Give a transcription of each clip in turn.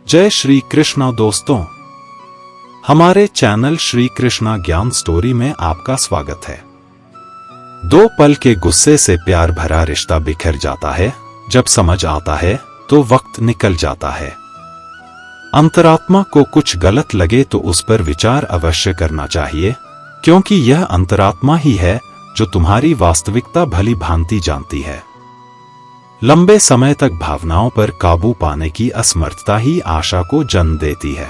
जय श्री कृष्णा दोस्तों, हमारे चैनल श्री कृष्णा ज्ञान स्टोरी में आपका स्वागत है। दो पल के गुस्से से प्यार भरा रिश्ता बिखर जाता है। जब समझ आता है तो वक्त निकल जाता है। अंतरात्मा को कुछ गलत लगे तो उस पर विचार अवश्य करना चाहिए, क्योंकि यह अंतरात्मा ही है जो तुम्हारी वास्तविकता भली भांति जानती है। लंबे समय तक भावनाओं पर काबू पाने की असमर्थता ही आशा को जन्म देती है।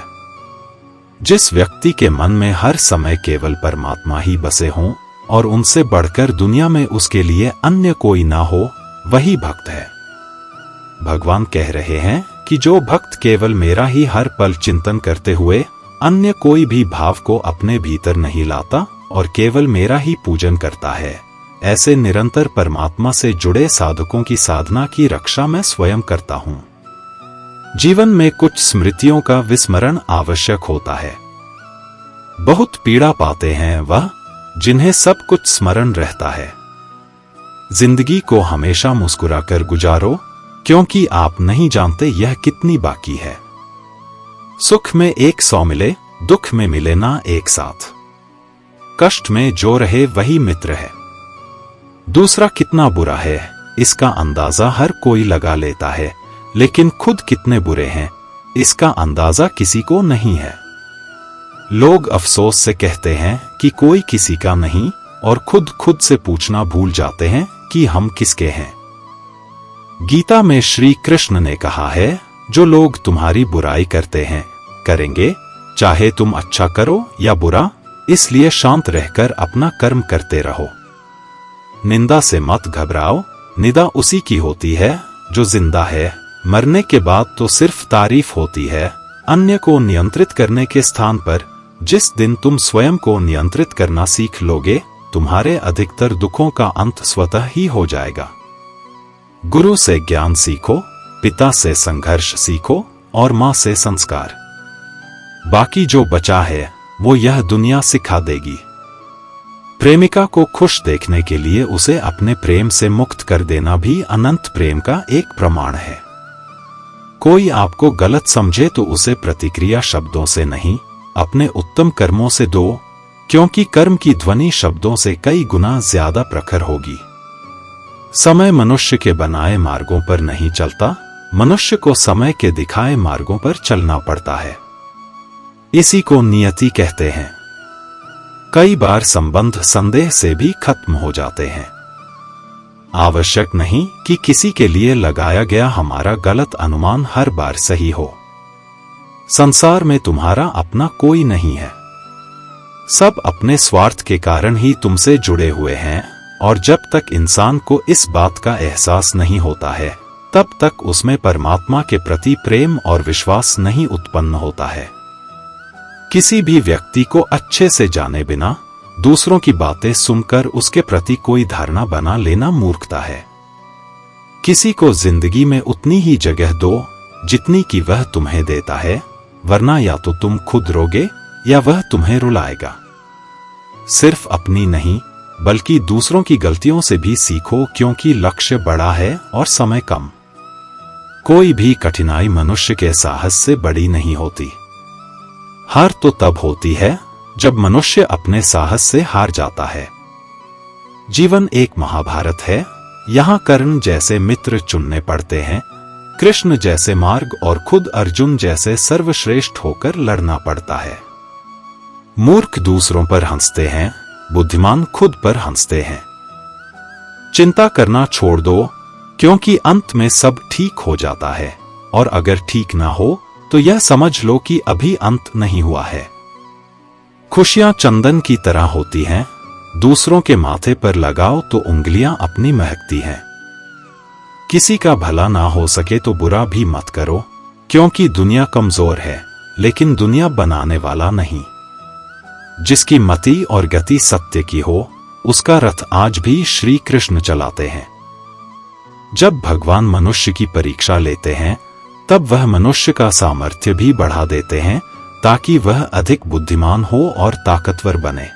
जिस व्यक्ति के मन में हर समय केवल परमात्मा ही बसे हों और उनसे बढ़कर दुनिया में उसके लिए अन्य कोई ना हो, वही भक्त है। भगवान कह रहे हैं कि जो भक्त केवल मेरा ही हर पल चिंतन करते हुए अन्य कोई भी भाव को अपने भीतर नहीं लाता और केवल मेरा ही पूजन करता है, ऐसे निरंतर परमात्मा से जुड़े साधकों की साधना की रक्षा मैं स्वयं करता हूं। जीवन में कुछ स्मृतियों का विस्मरण आवश्यक होता है। बहुत पीड़ा पाते हैं वह जिन्हें सब कुछ स्मरण रहता है। जिंदगी को हमेशा मुस्कुराकर गुजारो, क्योंकि आप नहीं जानते यह कितनी बाकी है। सुख में 100 मिले, दुख में मिले ना एक साथ। कष्ट में जो रहे वही मित्र है। दूसरा कितना बुरा है इसका अंदाजा हर कोई लगा लेता है, लेकिन खुद कितने बुरे हैं इसका अंदाजा किसी को नहीं है। लोग अफसोस से कहते हैं कि कोई किसी का नहीं, और खुद से पूछना भूल जाते हैं कि हम किसके हैं। गीता में श्री कृष्ण ने कहा है, जो लोग तुम्हारी बुराई करते हैं करेंगे, चाहे तुम अच्छा करो या बुरा, इसलिए शांत रहकर अपना कर्म करते रहो। निंदा से मत घबराओ, निंदा उसी की होती है जो जिंदा है। मरने के बाद तो सिर्फ तारीफ होती है। अन्य को नियंत्रित करने के स्थान पर जिस दिन तुम स्वयं को नियंत्रित करना सीख लोगे, तुम्हारे अधिकतर दुखों का अंत स्वतः ही हो जाएगा। गुरु से ज्ञान सीखो, पिता से संघर्ष सीखो और मां से संस्कार। बाकी जो बचा है वो यह दुनिया सिखा देगी। प्रेमिका को खुश देखने के लिए उसे अपने प्रेम से मुक्त कर देना भी अनंत प्रेम का एक प्रमाण है। कोई आपको गलत समझे तो उसे प्रतिक्रिया शब्दों से नहीं, अपने उत्तम कर्मों से दो, क्योंकि कर्म की ध्वनि शब्दों से कई गुना ज्यादा प्रखर होगी। समय मनुष्य के बनाए मार्गों पर नहीं चलता, मनुष्य को समय के दिखाए मार्गों पर चलना पड़ता है। इसी को नियति कहते हैं। कई बार संबंध संदेह से भी खत्म हो जाते हैं। आवश्यक नहीं कि किसी के लिए लगाया गया हमारा गलत अनुमान हर बार सही हो। संसार में तुम्हारा अपना कोई नहीं है। सब अपने स्वार्थ के कारण ही तुमसे जुड़े हुए हैं, और जब तक इंसान को इस बात का एहसास नहीं होता है, तब तक उसमें परमात्मा के प्रति प्रेम और विश्वास नहीं उत्पन्न होता है। किसी भी व्यक्ति को अच्छे से जाने बिना दूसरों की बातें सुनकर उसके प्रति कोई धारणा बना लेना मूर्खता है। किसी को जिंदगी में उतनी ही जगह दो जितनी कि वह तुम्हें देता है, वरना या तो तुम खुद रोगे या वह तुम्हें रुलाएगा। सिर्फ अपनी नहीं बल्कि दूसरों की गलतियों से भी सीखो, क्योंकि लक्ष्य बड़ा है और समय कम। कोई भी कठिनाई मनुष्य के साहस से बड़ी नहीं होती। हार तो तब होती है जब मनुष्य अपने साहस से हार जाता है। जीवन एक महाभारत है। यहाँ कर्ण जैसे मित्र चुनने पड़ते हैं, कृष्ण जैसे मार्ग और खुद अर्जुन जैसे सर्वश्रेष्ठ होकर लड़ना पड़ता है। मूर्ख दूसरों पर हंसते हैं, बुद्धिमान खुद पर हंसते हैं। चिंता करना छोड़ दो, क्योंकि अंत में सब ठीक हो जाता है, और अगर ठीक ना हो तो यह समझ लो कि अभी अंत नहीं हुआ है। खुशियां चंदन की तरह होती हैं, दूसरों के माथे पर लगाओ तो उंगलियां अपनी महकती हैं। किसी का भला ना हो सके तो बुरा भी मत करो, क्योंकि दुनिया कमजोर है, लेकिन दुनिया बनाने वाला नहीं। जिसकी मति और गति सत्य की हो, उसका रथ आज भी श्री कृष्ण चलाते हैं। जब भगवान मनुष्य की परीक्षा लेते हैं, तब वह मनुष्य का सामर्थ्य भी बढ़ा देते हैं, ताकि वह अधिक बुद्धिमान हो और ताकतवर बने।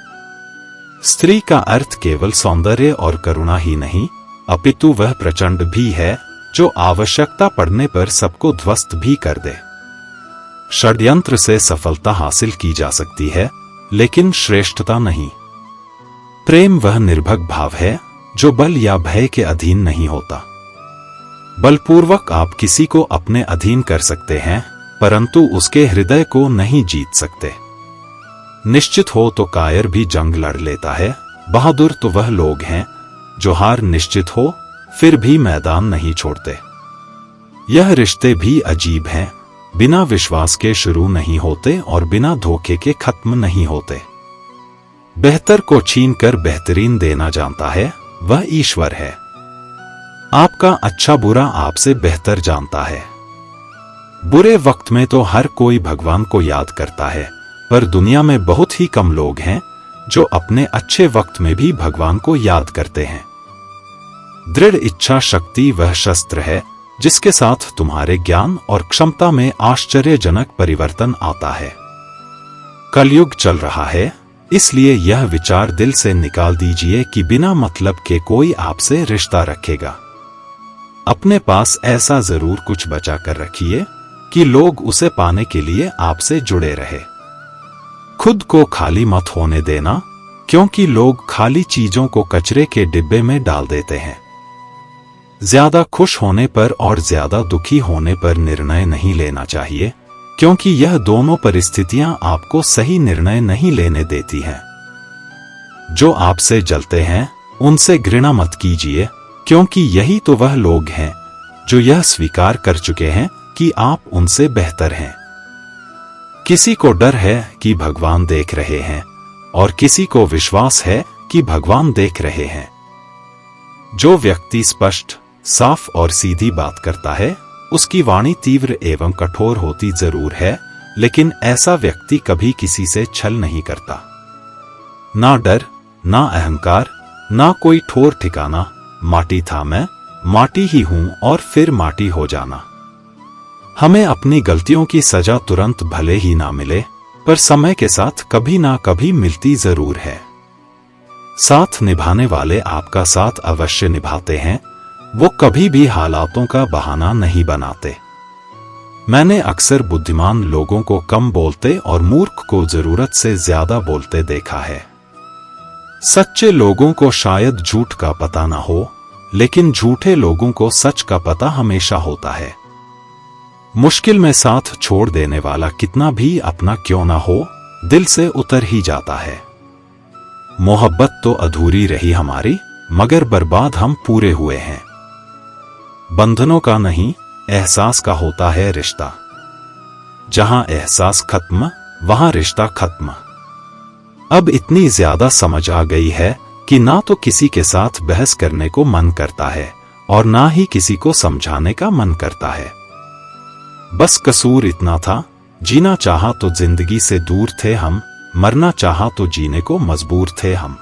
स्त्री का अर्थ केवल सौंदर्य और करुणा ही नहीं, अपितु वह प्रचंड भी है जो आवश्यकता पड़ने पर सबको ध्वस्त भी कर दे। षड्यंत्र से सफलता हासिल की जा सकती है, लेकिन श्रेष्ठता नहीं। प्रेम वह निर्भक भाव है जो बल या भय के अधीन नहीं होता। बलपूर्वक आप किसी को अपने अधीन कर सकते हैं, परंतु उसके हृदय को नहीं जीत सकते। निश्चित हो तो कायर भी जंग लड़ लेता है। बहादुर तो वह लोग हैं जो हार निश्चित हो फिर भी मैदान नहीं छोड़ते। यह रिश्ते भी अजीब हैं, बिना विश्वास के शुरू नहीं होते और बिना धोखे के खत्म नहीं होते। बेहतर को छीनकर बेहतरीन देना जानता है, वह ईश्वर है। आपका अच्छा बुरा आपसे बेहतर जानता है। बुरे वक्त में तो हर कोई भगवान को याद करता है, पर दुनिया में बहुत ही कम लोग हैं जो अपने अच्छे वक्त में भी भगवान को याद करते हैं। दृढ़ इच्छा शक्ति वह शस्त्र है जिसके साथ तुम्हारे ज्ञान और क्षमता में आश्चर्यजनक परिवर्तन आता है। कलयुग चल रहा है, इसलिए यह विचार दिल से निकाल दीजिए कि बिना मतलब के कोई आपसे रिश्ता रखेगा। अपने पास ऐसा जरूर कुछ बचा कर रखिए कि लोग उसे पाने के लिए आपसे जुड़े रहे। खुद को खाली मत होने देना, क्योंकि लोग खाली चीजों को कचरे के डिब्बे में डाल देते हैं। ज्यादा खुश होने पर और ज्यादा दुखी होने पर निर्णय नहीं लेना चाहिए, क्योंकि यह दोनों परिस्थितियां आपको सही निर्णय नहीं लेने देती हैं। जो आपसे जलते हैं उनसे घृणा मत कीजिए, क्योंकि यही तो वह लोग हैं जो यह स्वीकार कर चुके हैं कि आप उनसे बेहतर हैं। किसी को डर है कि भगवान देख रहे हैं और किसी को विश्वास है कि भगवान देख रहे हैं। जो व्यक्ति स्पष्ट, साफ और सीधी बात करता है, उसकी वाणी तीव्र एवं कठोर होती जरूर है, लेकिन ऐसा व्यक्ति कभी किसी से छल नहीं करता। ना डर, ना अहंकार, ना कोई ठोर ठिकाना। माटी था मैं, माटी ही हूं और फिर माटी हो जाना। हमें अपनी गलतियों की सजा तुरंत भले ही ना मिले, पर समय के साथ कभी ना कभी मिलती जरूर है। साथ निभाने वाले आपका साथ अवश्य निभाते हैं, वो कभी भी हालातों का बहाना नहीं बनाते। मैंने अक्सर बुद्धिमान लोगों को कम बोलते और मूर्ख को जरूरत से ज्यादा बोलते देखा है। सच्चे लोगों को शायद झूठ का पता ना हो, लेकिन झूठे लोगों को सच का पता हमेशा होता है। मुश्किल में साथ छोड़ देने वाला कितना भी अपना क्यों ना हो, दिल से उतर ही जाता है। मोहब्बत तो अधूरी रही हमारी, मगर बर्बाद हम पूरे हुए हैं। बंधनों का नहीं, एहसास का होता है रिश्ता। जहां एहसास खत्म, वहां रिश्ता खत्म। अब इतनी ज्यादा समझ आ गई है कि ना तो किसी के साथ बहस करने को मन करता है और ना ही किसी को समझाने का मन करता है। बस कसूर इतना था, जीना चाहा तो जिंदगी से दूर थे हम, मरना चाहा तो जीने को मजबूर थे हम।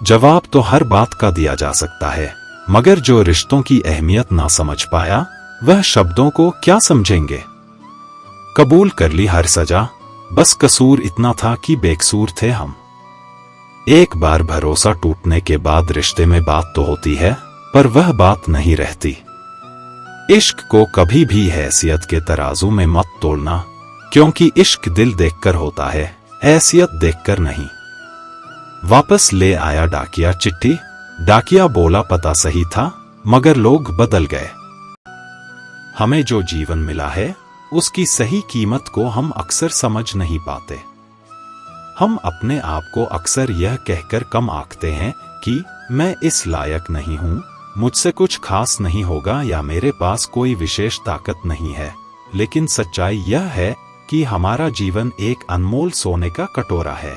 जवाब तो हर बात का दिया जा सकता है, मगर जो रिश्तों की अहमियत ना समझ पाया, वह शब्दों को क्या समझेंगे। कबूल कर ली हर सजा, बस कसूर इतना था कि बेकसूर थे हम। एक बार भरोसा टूटने के बाद रिश्ते में बात तो होती है, पर वह बात नहीं रहती। इश्क को कभी भी हैसियत के तराजू में मत तोलना, क्योंकि इश्क दिल देखकर होता है, हैसियत देखकर नहीं। वापस ले आया डाकिया चिट्ठी, डाकिया बोला पता सही था, मगर लोग बदल गए। हमें जो जीवन मिला है, उसकी सही कीमत को हम अक्सर समझ नहीं पाते। हम अपने आप को अक्सर यह कहकर कम आंकते हैं कि मैं इस लायक नहीं हूं, मुझसे कुछ खास नहीं होगा या मेरे पास कोई विशेष ताकत नहीं है। लेकिन सच्चाई यह है कि हमारा जीवन एक अनमोल सोने का कटोरा है।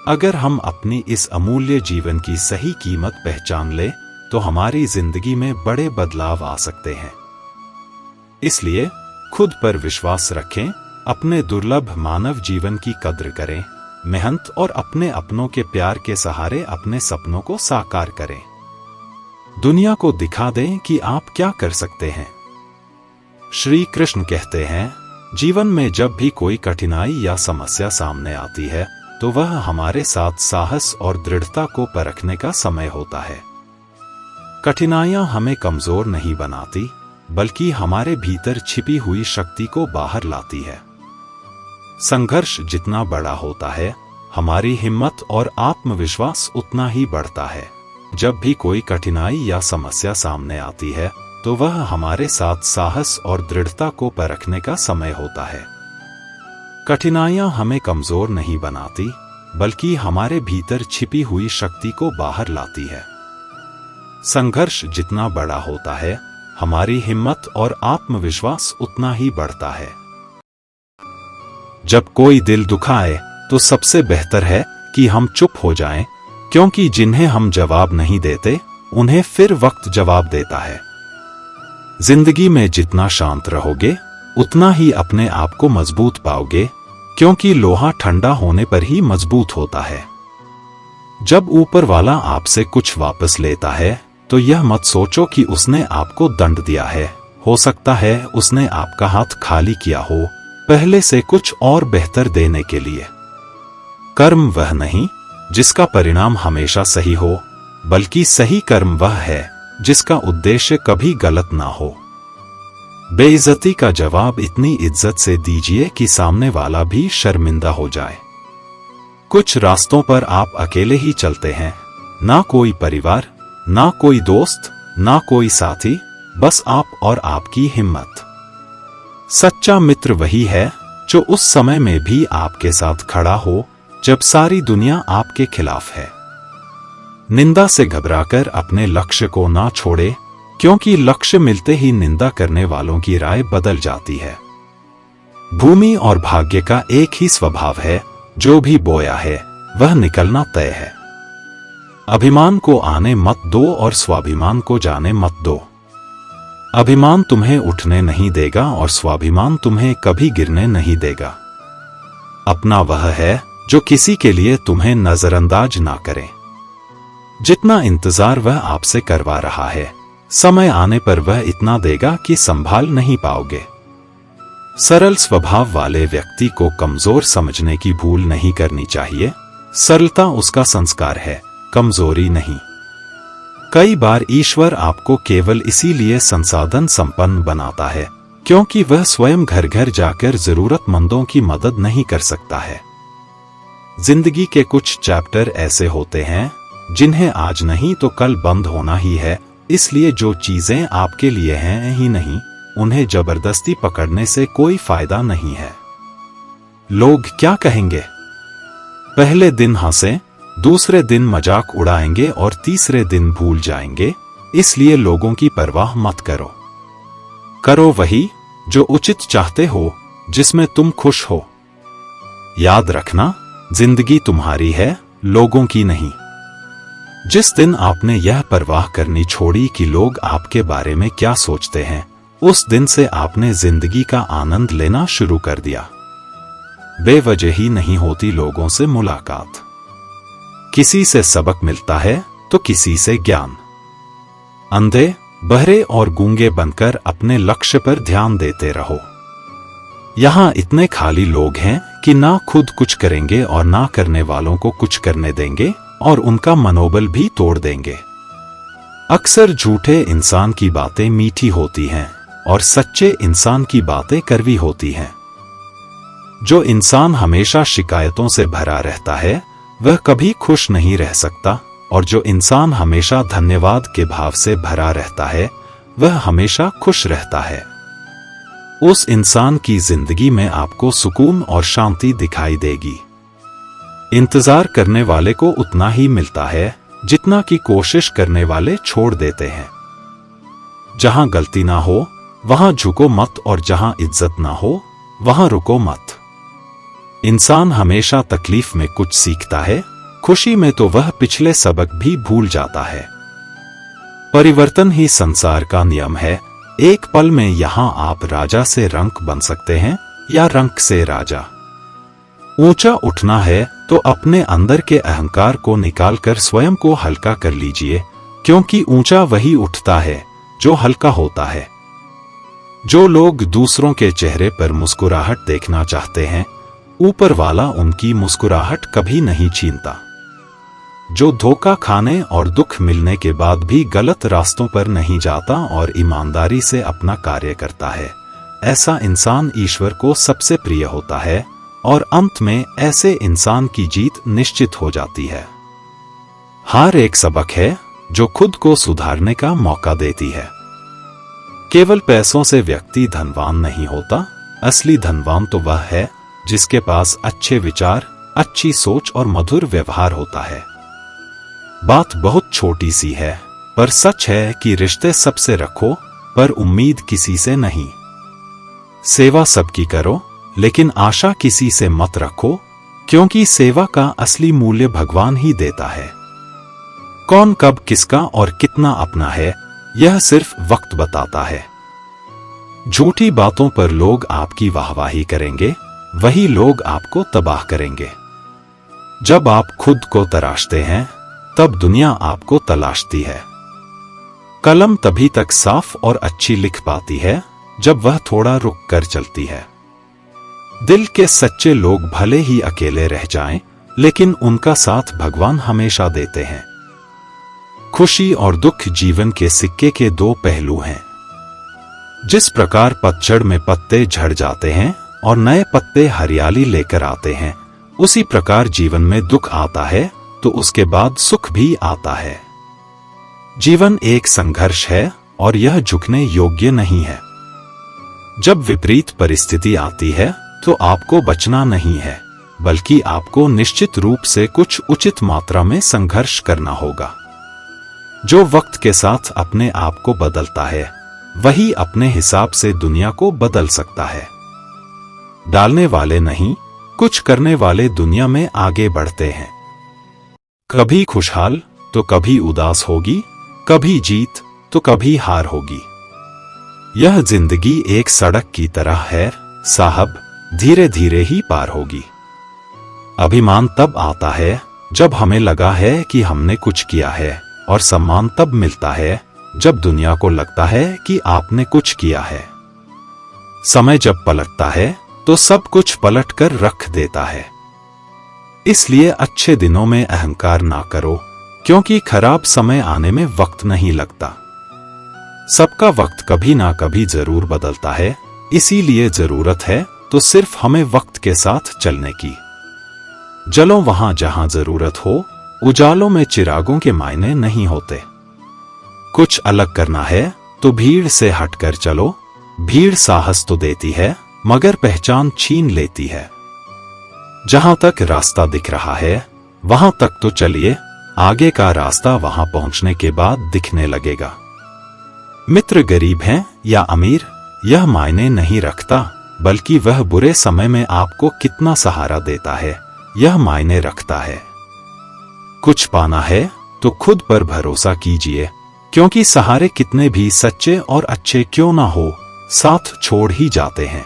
अगर हम अपनी इस अमूल्य जीवन की सही कीमत पहचान ले, तो हमारी जिंदगी में बड़े बदलाव आ सकते हैं। इसलिए खुद पर विश्वास रखें, अपने दुर्लभ मानव जीवन की कद्र करें, मेहनत और अपने अपनों के प्यार के सहारे अपने सपनों को साकार करें। दुनिया को दिखा दें कि आप क्या कर सकते हैं। श्री कृष्ण कहते हैं, जीवन में जब भी कोई कठिनाई या समस्या सामने आती है, तो वह हमारे साथ साहस और दृढ़ता को परखने का समय होता है। कठिनाइयां हमें कमजोर नहीं बनाती, बल्कि हमारे भीतर छिपी हुई शक्ति को बाहर लाती है। संघर्ष जितना बड़ा होता है, हमारी हिम्मत और आत्मविश्वास उतना ही बढ़ता है। जब भी कोई कठिनाई या समस्या सामने आती है, तो वह हमारे साथ साहस और दृढ़ता को परखने का समय होता है। कठिनाइयां हमें कमजोर नहीं बनाती, बल्कि हमारे भीतर छिपी हुई शक्ति को बाहर लाती है। संघर्ष जितना बड़ा होता है, हमारी हिम्मत और आत्मविश्वास उतना ही बढ़ता है। जब कोई दिल दुखाए, तो सबसे बेहतर है कि हम चुप हो जाएं, क्योंकि जिन्हें हम जवाब नहीं देते, उन्हें फिर वक्त जवाब देता है। जिंदगी में जितना शांत रहोगे, उतना ही अपने आप को मजबूत पाओगे, क्योंकि लोहा ठंडा होने पर ही मजबूत होता है। जब ऊपर वाला आपसे कुछ वापस लेता है, तो यह मत सोचो कि उसने आपको दंड दिया है। हो सकता है उसने आपका हाथ खाली किया हो, पहले से कुछ और बेहतर देने के लिए। कर्म वह नहीं जिसका परिणाम हमेशा सही हो, बल्कि सही कर्म वह है जिसका उद्देश्य कभी गलत ना हो। बेइज्जती का जवाब इतनी इज्जत से दीजिए कि सामने वाला भी शर्मिंदा हो जाए। कुछ रास्तों पर आप अकेले ही चलते हैं, ना कोई परिवार, ना कोई दोस्त, ना कोई साथी, बस आप और आपकी हिम्मत। सच्चा मित्र वही है जो उस समय में भी आपके साथ खड़ा हो जब सारी दुनिया आपके खिलाफ है। निंदा से घबराकर अपने लक्ष्य को ना छोड़े, क्योंकि लक्ष्य मिलते ही निंदा करने वालों की राय बदल जाती है। भूमि और भाग्य का एक ही स्वभाव है, जो भी बोया है वह निकलना तय है। अभिमान को आने मत दो और स्वाभिमान को जाने मत दो। अभिमान तुम्हें उठने नहीं देगा और स्वाभिमान तुम्हें कभी गिरने नहीं देगा। अपना वह है जो किसी के लिए तुम्हें नजरअंदाज ना करे। जितना इंतजार वह आपसे करवा रहा है, समय आने पर वह इतना देगा कि संभाल नहीं पाओगे। सरल स्वभाव वाले व्यक्ति को कमजोर समझने की भूल नहीं करनी चाहिए। सरलता उसका संस्कार है, कमजोरी नहीं। कई बार ईश्वर आपको केवल इसीलिए संसाधन संपन्न बनाता है, क्योंकि वह स्वयं घर घर जाकर जरूरतमंदों की मदद नहीं कर सकता है। जिंदगी के कुछ चैप्टर ऐसे होते हैं जिन्हें आज नहीं तो कल बंद होना ही है, इसलिए जो चीजें आपके लिए हैं ही नहीं, उन्हें जबरदस्ती पकड़ने से कोई फायदा नहीं है। लोग क्या कहेंगे? पहले दिन हंसे, दूसरे दिन मजाक उड़ाएंगे और तीसरे दिन भूल जाएंगे, इसलिए लोगों की परवाह मत करो। करो वही जो उचित चाहते हो, जिसमें तुम खुश हो। याद रखना, जिंदगी तुम्हारी है, लोगों की नहीं। जिस दिन आपने यह परवाह करनी छोड़ी कि लोग आपके बारे में क्या सोचते हैं, उस दिन से आपने जिंदगी का आनंद लेना शुरू कर दिया। बेवजह ही नहीं होती लोगों से मुलाकात। किसी से सबक मिलता है तो किसी से ज्ञान। अंधे, बहरे और गूंगे बनकर अपने लक्ष्य पर ध्यान देते रहो। यहां इतने खाली लोग हैं कि ना खुद कुछ करेंगे और ना करने वालों को कुछ करने देंगे, और उनका मनोबल भी तोड़ देंगे। अक्सर झूठे इंसान की बातें मीठी होती हैं और सच्चे इंसान की बातें कड़वी होती हैं। जो इंसान हमेशा शिकायतों से भरा रहता है, वह कभी खुश नहीं रह सकता, और जो इंसान हमेशा धन्यवाद के भाव से भरा रहता है, वह हमेशा खुश रहता है। उस इंसान की जिंदगी में आपको सुकून और शांति दिखाई देगी। इंतजार करने वाले को उतना ही मिलता है जितना कि कोशिश करने वाले छोड़ देते हैं। जहां गलती ना हो वहां झुको मत, और जहां इज्जत ना हो वहां रुको मत। इंसान हमेशा तकलीफ में कुछ सीखता है, खुशी में तो वह पिछले सबक भी भूल जाता है। परिवर्तन ही संसार का नियम है। एक पल में यहां आप राजा से रंक बन सकते हैं या रंक से राजा। ऊंचा उठना है तो अपने अंदर के अहंकार को निकालकर स्वयं को हल्का कर लीजिए, क्योंकि ऊंचा वही उठता है जो हल्का होता है। जो लोग दूसरों के चेहरे पर मुस्कुराहट देखना चाहते हैं, ऊपर वाला उनकी मुस्कुराहट कभी नहीं छीनता। जो धोखा खाने और दुख मिलने के बाद भी गलत रास्तों पर नहीं जाता और ईमानदारी से अपना कार्य करता है, ऐसा इंसान ईश्वर को सबसे प्रिय होता है और अंत में ऐसे इंसान की जीत निश्चित हो जाती है। हार एक सबक है जो खुद को सुधारने का मौका देती है। केवल पैसों से व्यक्ति धनवान नहीं होता, असली धनवान तो वह है जिसके पास अच्छे विचार, अच्छी सोच और मधुर व्यवहार होता है। बात बहुत छोटी सी है, पर सच है कि रिश्ते सबसे रखो, पर उम्मीद किसी से नहीं। सेवा सबकी करो, लेकिन आशा किसी से मत रखो, क्योंकि सेवा का असली मूल्य भगवान ही देता है। कौन कब किसका और कितना अपना है, यह सिर्फ वक्त बताता है। झूठी बातों पर लोग आपकी वाहवाही करेंगे, वही लोग आपको तबाह करेंगे। जब आप खुद को तराशते हैं, तब दुनिया आपको तलाशती है। कलम तभी तक साफ और अच्छी लिख पाती है जब वह थोड़ा रुक कर चलती है। दिल के सच्चे लोग भले ही अकेले रह जाएं, लेकिन उनका साथ भगवान हमेशा देते हैं। खुशी और दुख जीवन के सिक्के के दो पहलू हैं। जिस प्रकार पतझड़ में पत्ते झड़ जाते हैं और नए पत्ते हरियाली लेकर आते हैं, उसी प्रकार जीवन में दुख आता है तो उसके बाद सुख भी आता है। जीवन एक संघर्ष है और यह झुकने योग्य नहीं है। जब विपरीत परिस्थिति आती है तो आपको बचना नहीं है, बल्कि आपको निश्चित रूप से कुछ उचित मात्रा में संघर्ष करना होगा। जो वक्त के साथ अपने आप को बदलता है, वही अपने हिसाब से दुनिया को बदल सकता है। डालने वाले नहीं, कुछ करने वाले दुनिया में आगे बढ़ते हैं। कभी खुशहाल तो कभी उदास होगी, कभी जीत तो कभी हार होगी। यह जिंदगी एक सड़क की तरह है साहब, धीरे धीरे ही पार होगी। अभिमान तब आता है जब हमें लगा है कि हमने कुछ किया है, और सम्मान तब मिलता है जब दुनिया को लगता है कि आपने कुछ किया है। समय जब पलटता है तो सब कुछ पलट कर रख देता है। इसलिए अच्छे दिनों में अहंकार ना करो, क्योंकि खराब समय आने में वक्त नहीं लगता। सबका वक्त कभी ना कभी जरूर बदलता है, इसीलिए जरूरत है तो सिर्फ हमें वक्त के साथ चलने की। जलो वहां जहां जरूरत हो, उजालों में चिरागों के मायने नहीं होते। कुछ अलग करना है तो भीड़ से हटकर चलो। भीड़ साहस तो देती है, मगर पहचान छीन लेती है। जहां तक रास्ता दिख रहा है वहां तक तो चलिए, आगे का रास्ता वहां पहुंचने के बाद दिखने लगेगा। मित्र गरीब हैं या अमीर, यह मायने नहीं रखता, बल्कि वह बुरे समय में आपको कितना सहारा देता है, यह मायने रखता है। कुछ पाना है तो खुद पर भरोसा कीजिए, क्योंकि सहारे कितने भी सच्चे और अच्छे क्यों ना हो, साथ छोड़ ही जाते हैं।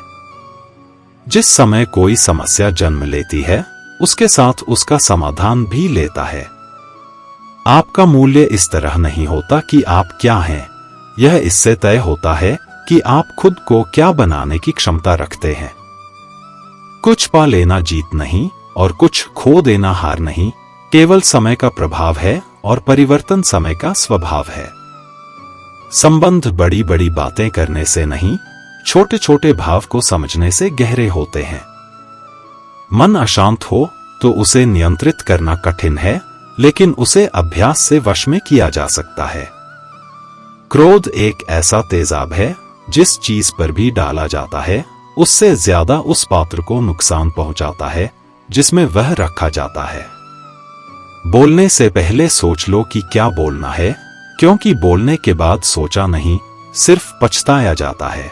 जिस समय कोई समस्या जन्म लेती है, उसके साथ उसका समाधान भी लेता है। आपका मूल्य इस तरह नहीं होता कि आप क्या हैं, यह इससे तय होता है कि आप खुद को क्या बनाने की क्षमता रखते हैं। कुछ पा लेना जीत नहीं और कुछ खो देना हार नहीं, केवल समय का प्रभाव है और परिवर्तन समय का स्वभाव है। संबंध बड़ी बड़ी बातें करने से नहीं, छोटे छोटे भाव को समझने से गहरे होते हैं। मन अशांत हो तो उसे नियंत्रित करना कठिन है, लेकिन उसे अभ्यास से वश में किया जा सकता है। क्रोध एक ऐसा तेजाब है, जिस चीज पर भी डाला जाता है उससे ज्यादा उस पात्र को नुकसान पहुंचाता है जिसमें वह रखा जाता है। बोलने से पहले सोच लो कि क्या बोलना है, क्योंकि बोलने के बाद सोचा नहीं, सिर्फ पछताया जाता है।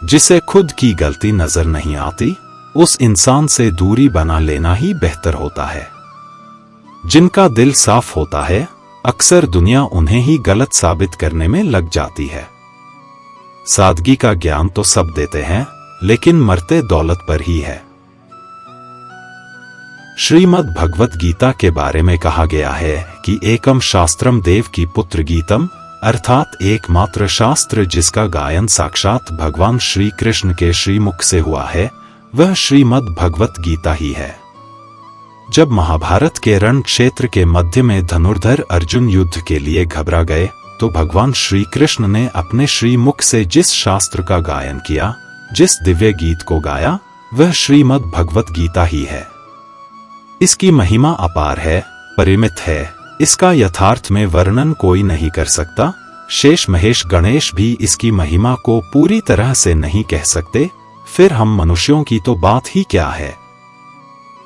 जिसे खुद की गलती नजर नहीं आती, उस इंसान से दूरी बना लेना ही बेहतर होता है। जिनका दिल साफ होता है, अक्सर दुनिया उन्हें ही गलत साबित करने में लग जाती है। सादगी का ज्ञान तो सब देते हैं, लेकिन मरते दौलत पर ही है। श्रीमद् भगवत गीता के बारे में कहा गया है कि एकम शास्त्रम देव की पुत्र गीतम, अर्थात एकमात्र शास्त्र जिसका गायन साक्षात भगवान श्री कृष्ण के श्रीमुख से हुआ है, वह श्रीमद् भगवत गीता ही है। जब महाभारत के रण क्षेत्र के मध्य में धनुर्धर अर्जुन युद्ध के लिए घबरा गए तो भगवान श्री कृष्ण ने अपने श्रीमुख से जिस शास्त्र का गायन किया, जिस दिव्य गीत को गाया, वह श्रीमद् भगवत गीता ही है। इसकी महिमा अपार है, परिमित है, इसका यथार्थ में वर्णन कोई नहीं कर सकता। शेष महेश गणेश भी इसकी महिमा को पूरी तरह से नहीं कह सकते, फिर हम मनुष्यों की तो बात ही क्या है।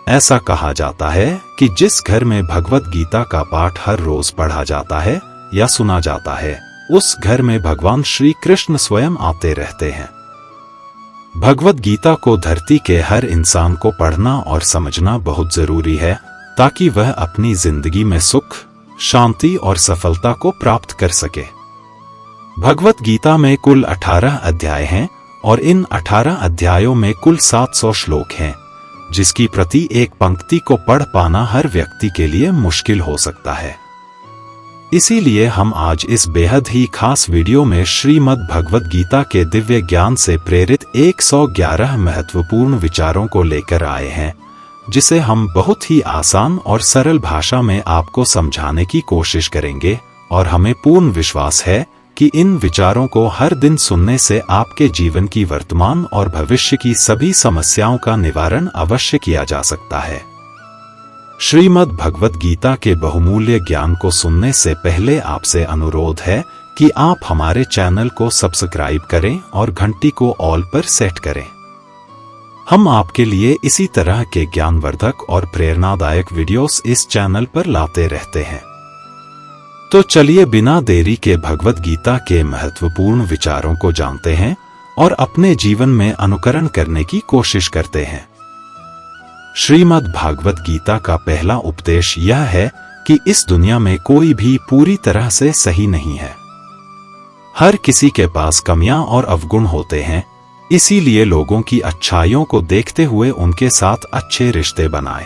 ऐसा कहा जाता है कि जिस घर में भगवत गीता का पाठ हर रोज पढ़ा जाता है या सुना जाता है, उस घर में भगवान श्री कृष्ण स्वयं आते रहते हैं। भगवत गीता को धरती के हर इंसान को पढ़ना और समझना बहुत जरूरी है, ताकि वह अपनी जिंदगी में सुख, शांति और सफलता को प्राप्त कर सके। भगवत गीता में कुल 18 अध्याय हैं और इन 18 अध्यायों में कुल 700 श्लोक हैं, जिसकी प्रति एक पंक्ति को पढ़ पाना हर व्यक्ति के लिए मुश्किल हो सकता है। इसीलिए हम आज इस बेहद ही खास वीडियो में श्रीमद् भगवत गीता के दिव्य ज्ञान से प्रेरित 111 महत्वपूर्ण विचारों को लेकर आए हैं, जिसे हम बहुत ही आसान और सरल भाषा में आपको समझाने की कोशिश करेंगे। और हमें पूर्ण विश्वास है कि इन विचारों को हर दिन सुनने से आपके जीवन की वर्तमान और भविष्य की सभी समस्याओं का निवारण अवश्य किया जा सकता है। श्रीमद् भगवत गीता के बहुमूल्य ज्ञान को सुनने से पहले आपसे अनुरोध है कि आप हमारे चैनल को सब्सक्राइब करें और घंटी को ऑल पर सेट करें। हम आपके लिए इसी तरह के ज्ञानवर्धक और प्रेरणादायक वीडियोस इस चैनल पर लाते रहते हैं। तो चलिए बिना देरी के भगवत गीता के महत्वपूर्ण विचारों को जानते हैं और अपने जीवन में अनुकरण करने की कोशिश करते हैं। श्रीमद् भागवत गीता का पहला उपदेश यह है कि इस दुनिया में कोई भी पूरी तरह से सही नहीं है। हर किसी के पास कमियां और अवगुण होते हैं, इसीलिए लोगों की अच्छाइयों को देखते हुए उनके साथ अच्छे रिश्ते बनाएं।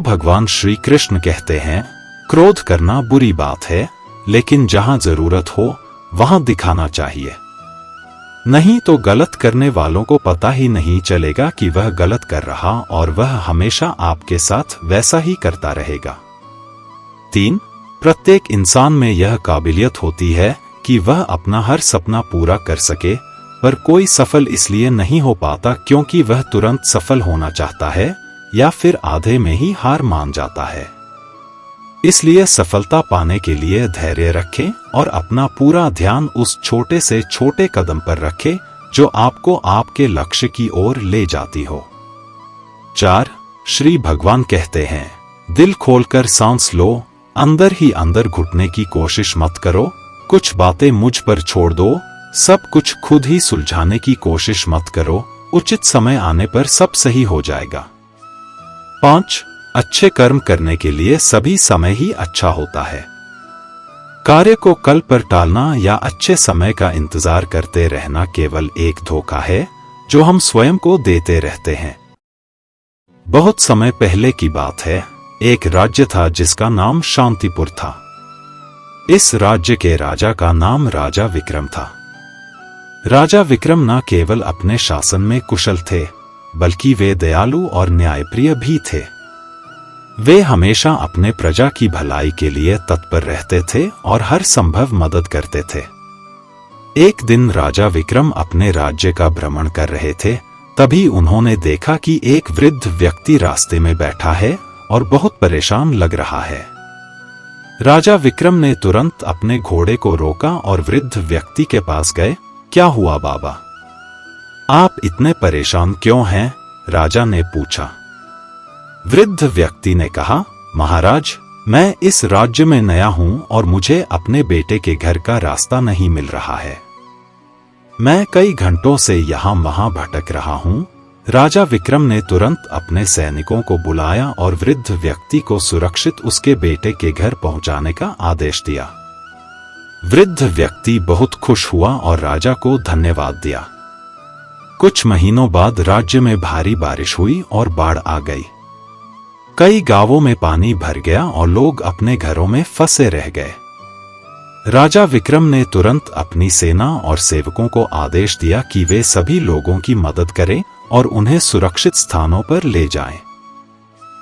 भगवान श्री कृष्ण कहते हैं, क्रोध करना बुरी बात है, लेकिन जहां जरूरत हो वहां दिखाना चाहिए, नहीं तो गलत करने वालों को पता ही नहीं चलेगा कि वह गलत कर रहा और वह हमेशा आपके साथ वैसा ही करता रहेगा। 3. प्रत्येक इंसान में यह काबिलियत होती है कि वह अपना हर सपना पूरा कर सके, पर कोई सफल इसलिए नहीं हो पाता क्योंकि वह तुरंत सफल होना चाहता है या फिर आधे में ही हार मान जाता है। इसलिए सफलता पाने के लिए धैर्य रखें और अपना पूरा ध्यान उस छोटे से छोटे कदम पर रखें जो आपको आपके लक्ष्य की ओर ले जाती हो। 4. श्री भगवान कहते हैं, दिल खोलकर सांस लो, अंदर ही अंदर घुटने की कोशिश मत करो, कुछ बातें मुझ पर छोड़ दो, सब कुछ खुद ही सुलझाने की कोशिश मत करो, उचित समय आने पर सब सही हो जाएगा। 5. अच्छे कर्म करने के लिए सभी समय ही अच्छा होता है। कार्य को कल पर टालना या अच्छे समय का इंतजार करते रहना केवल एक धोखा है जो हम स्वयं को देते रहते हैं। बहुत समय पहले की बात है, एक राज्य था जिसका नाम शांतिपुर था। इस राज्य के राजा का नाम राजा विक्रम था। राजा विक्रम न केवल अपने शासन में कुशल थे, बल्कि वे दयालु और न्यायप्रिय भी थे। वे हमेशा अपने प्रजा की भलाई के लिए तत्पर रहते थे और हर संभव मदद करते थे। एक दिन राजा विक्रम अपने राज्य का भ्रमण कर रहे थे, तभी उन्होंने देखा कि एक वृद्ध व्यक्ति रास्ते में बैठा है और बहुत परेशान लग रहा है। राजा विक्रम ने तुरंत अपने घोड़े को रोका और वृद्ध व्यक्ति के पास गए। क्या हुआ बाबा, आप इतने परेशान क्यों हैं? राजा ने पूछा। वृद्ध व्यक्ति ने कहा, महाराज, मैं इस राज्य में नया हूं और मुझे अपने बेटे के घर का रास्ता नहीं मिल रहा है। मैं कई घंटों से यहाँ वहां भटक रहा हूं। राजा विक्रम ने तुरंत अपने सैनिकों को बुलाया और वृद्ध व्यक्ति को सुरक्षित उसके बेटे के घर पहुंचाने का आदेश दिया। वृद्ध व्यक्ति बहुत खुश हुआ और राजा को धन्यवाद दिया। कुछ महीनों बाद राज्य में भारी बारिश हुई और बाढ़ आ गई। कई गांवों में पानी भर गया और लोग अपने घरों में फंसे रह गए। राजा विक्रम ने तुरंत अपनी सेना और सेवकों को आदेश दिया कि वे सभी लोगों की मदद करें और उन्हें सुरक्षित स्थानों पर ले जाएं।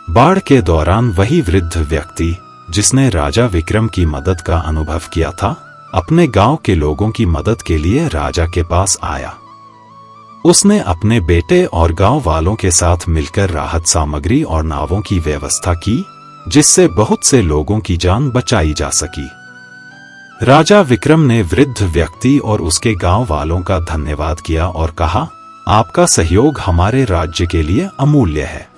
बाढ़ के दौरान वही वृद्ध व्यक्ति जिसने राजा विक्रम की मदद का अनुभव किया था, अपने गांव के लोगों की मदद के लिए राजा के पास आया। उसने अपने बेटे और गांव वालों के साथ मिलकर राहत सामग्री और नावों की व्यवस्था की, जिससे बहुत से लोगों की जान बचाई जा सकी। राजा विक्रम ने वृद्ध व्यक्ति और उसके गांव वालों का धन्यवाद किया और कहा, आपका सहयोग हमारे राज्य के लिए अमूल्य है।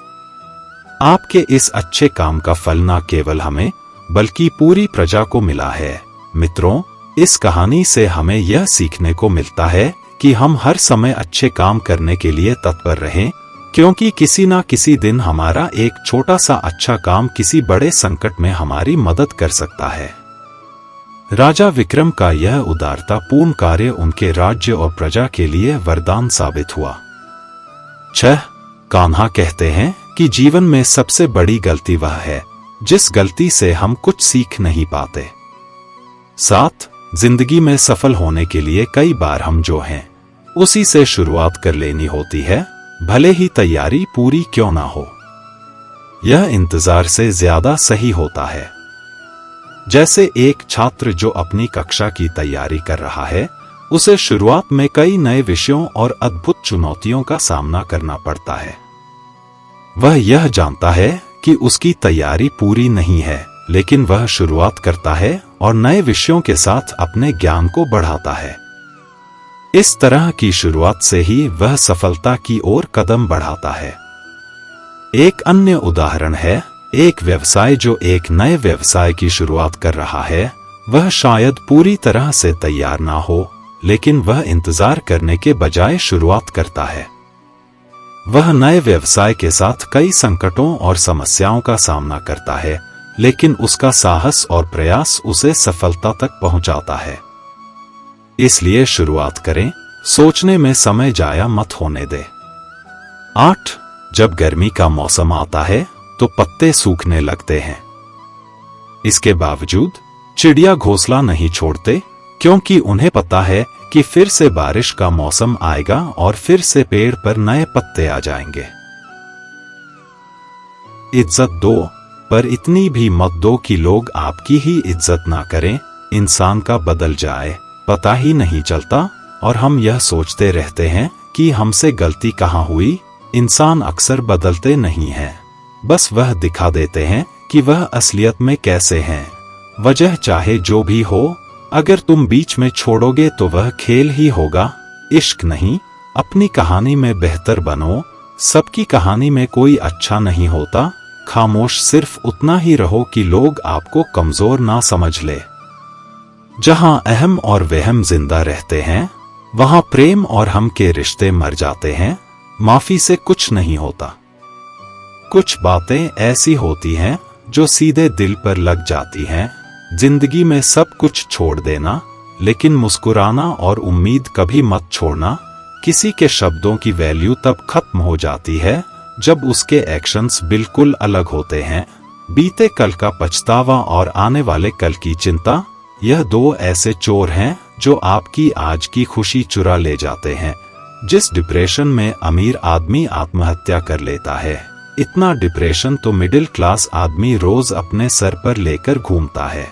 आपके इस अच्छे काम का फल न केवल हमें बल्कि पूरी प्रजा को मिला है। मित्रों, इस कहानी से हमें यह सीखने को मिलता है कि हम हर समय अच्छे काम करने के लिए तत्पर रहें, क्योंकि किसी न किसी दिन हमारा एक छोटा सा अच्छा काम किसी बड़े संकट में हमारी मदद कर सकता है। राजा विक्रम का यह उदारतापूर्ण कार्य उनके राज्य और प्रजा के लिए वरदान साबित हुआ। 6. कान्हा कहते हैं कि जीवन में सबसे बड़ी गलती वह है जिस गलती से हम कुछ सीख नहीं पाते। 7. जिंदगी में सफल होने के लिए कई बार हम जो हैं उसी से शुरुआत कर लेनी होती है, भले ही तैयारी पूरी क्यों ना हो। यह इंतजार से ज्यादा सही होता है। जैसे एक छात्र जो अपनी कक्षा की तैयारी कर रहा है, उसे शुरुआत में कई नए विषयों और अद्भुत चुनौतियों का सामना करना पड़ता है। वह यह जानता है कि उसकी तैयारी पूरी नहीं है, लेकिन वह शुरुआत करता है और नए विषयों के साथ अपने ज्ञान को बढ़ाता है। इस तरह की शुरुआत से ही वह सफलता की ओर कदम बढ़ाता है। एक अन्य उदाहरण है, एक व्यवसाय जो एक नए व्यवसाय की शुरुआत कर रहा है, वह शायद पूरी तरह से तैयार ना हो, लेकिन वह इंतजार करने के बजाय शुरुआत करता है। वह नए व्यवसाय के साथ कई संकटों और समस्याओं का सामना करता है, लेकिन उसका साहस और प्रयास उसे सफलता तक पहुंचाता है। इसलिए शुरुआत करें, सोचने में समय जाया मत होने दे। 8. जब गर्मी का मौसम आता है तो पत्ते सूखने लगते हैं। इसके बावजूद चिड़िया घोंसला नहीं छोड़ते, क्योंकि उन्हें पता है कि फिर से बारिश का मौसम आएगा और फिर से पेड़ पर नए पत्ते आ जाएंगे। इज्जत दो, पर इतनी भी मत दो कि लोग आपकी ही इज्जत ना करें। इंसान का बदल जाए पता ही नहीं चलता, और हम यह सोचते रहते हैं कि हमसे गलती कहाँ हुई। इंसान अक्सर बदलते नहीं हैं, बस वह दिखा देते हैं कि वह असलियत में कैसे हैं। वजह चाहे जो भी हो, अगर तुम बीच में छोड़ोगे तो वह खेल ही होगा, इश्क नहीं। अपनी कहानी में बेहतर बनो। सबकी कहानी में कोई अच्छा नहीं होता। खामोश सिर्फ उतना ही रहो कि लोग आपको कमजोर ना समझ ले। जहां अहम और वहम जिंदा रहते हैं, वहां प्रेम और हम के रिश्ते मर जाते हैं। माफी से कुछ नहीं होता। कुछ बातें ऐसी होती हैं जो सीधे दिल पर लग जाती हैं। जिंदगी में सब कुछ छोड़ देना, लेकिन मुस्कुराना और उम्मीद कभी मत छोड़ना। किसी के शब्दों की वैल्यू तब खत्म हो जाती है जब उसके एक्शंस बिल्कुल अलग होते हैं। बीते कल का पछतावा और आने वाले कल की चिंता, यह दो ऐसे चोर हैं जो आपकी आज की खुशी चुरा ले जाते हैं। जिस डिप्रेशन में अमीर आदमी आत्महत्या कर लेता है, इतना डिप्रेशन तो मिडिल क्लास आदमी रोज अपने सर पर लेकर घूमता है,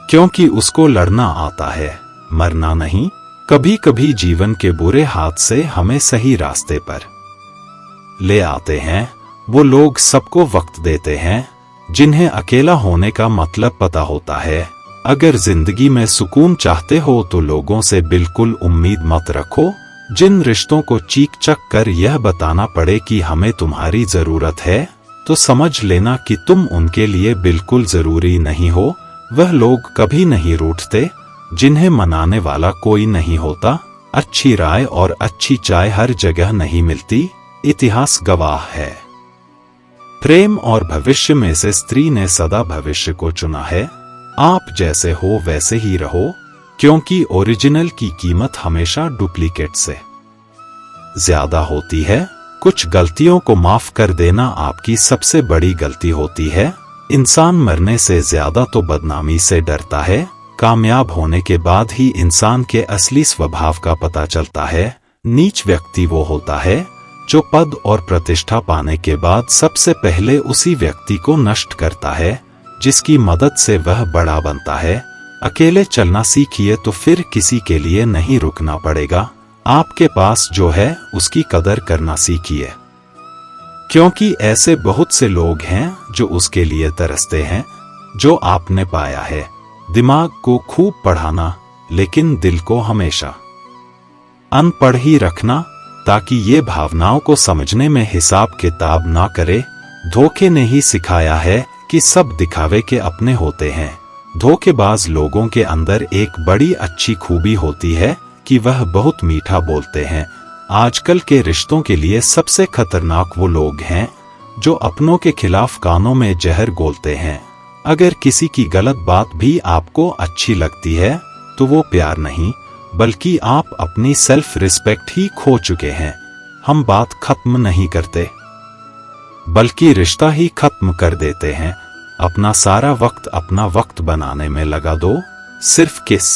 क्योंकि उसको लड़ना आता है, मरना नहीं। कभी कभी जीवन के बुरे हाथ से हमें सही रास्ते पर ले आते हैं वो लोग सबको वक्त देते हैं, जिन्हें अकेला होने का मतलब पता होता है। अगर जिंदगी में सुकून चाहते हो तो लोगों से बिल्कुल उम्मीद मत रखो। जिन रिश्तों को चीख चक कर यह बताना पड़े कि हमें तुम्हारी जरूरत है, तो समझ लेना कि तुम उनके लिए बिल्कुल जरूरी नहीं हो। वह लोग कभी नहीं रूठते जिन्हें मनाने वाला कोई नहीं होता। अच्छी राय और अच्छी चाय हर जगह नहीं मिलती, इतिहास गवाह है। प्रेम और भविष्य में से स्त्री ने सदा भविष्य को चुना है। आप जैसे हो वैसे ही रहो, क्योंकि ओरिजिनल की कीमत हमेशा डुप्लीकेट से ज्यादा होती है। कुछ गलतियों को माफ कर देना आपकी सबसे बड़ी गलती होती है। इंसान मरने से ज्यादा तो बदनामी से डरता है। कामयाब होने के बाद ही इंसान के असली स्वभाव का पता चलता है। नीच व्यक्ति वो होता है जो पद और प्रतिष्ठा पाने के बाद सबसे पहले उसी व्यक्ति को नष्ट करता है जिसकी मदद से वह बड़ा बनता है। अकेले चलना सीखिए तो फिर किसी के लिए नहीं रुकना पड़ेगा। आपके पास जो है उसकी कदर करना सीखिए, क्योंकि ऐसे बहुत से लोग हैं जो उसके लिए तरसते हैं जो आपने पाया है। दिमाग को खूब पढ़ाना, लेकिन दिल को हमेशा अनपढ़ ही रखना, ताकि ये भावनाओं को समझने में हिसाब किताब ना करे। धोखे ने ही सिखाया है कि सब दिखावे के अपने होते हैं। धोखेबाज लोगों के अंदर एक बड़ी अच्छी खूबी होती है कि वह बहुत मीठा बोलते हैं। आजकल के रिश्तों के लिए सबसे खतरनाक वो लोग हैं जो अपनों के खिलाफ कानों में जहर घोलते हैं। अगर किसी की गलत बात भी आपको अच्छी लगती है तो वो प्यार नहीं, बल्कि आप अपनी सेल्फ रिस्पेक्ट ही खो चुके हैं। हम बात खत्म नहीं करते, बल्कि रिश्ता ही खत्म कर देते हैं। अपना सारा वक्त अपना वक्त बनाने में लगा दो। सिर्फ किस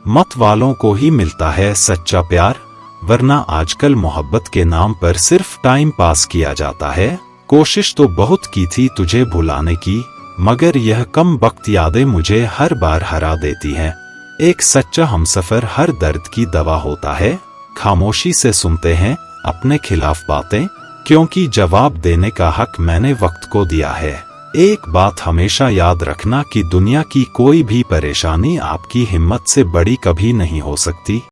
मत वालों को ही मिलता है सच्चा प्यार, वरना आजकल मोहब्बत के नाम पर सिर्फ टाइम पास किया जाता है। कोशिश तो बहुत की थी तुझे भुलाने की, मगर यह कम वक्त यादें मुझे हर बार हरा देती हैं। एक सच्चा हमसफर हर दर्द की दवा होता है। खामोशी से सुनते हैं अपने खिलाफ बातें, क्योंकि जवाब देने का हक मैंने वक्त को दिया है। एक बात हमेशा याद रखना कि दुनिया की कोई भी परेशानी आपकी हिम्मत से बड़ी कभी नहीं हो सकती।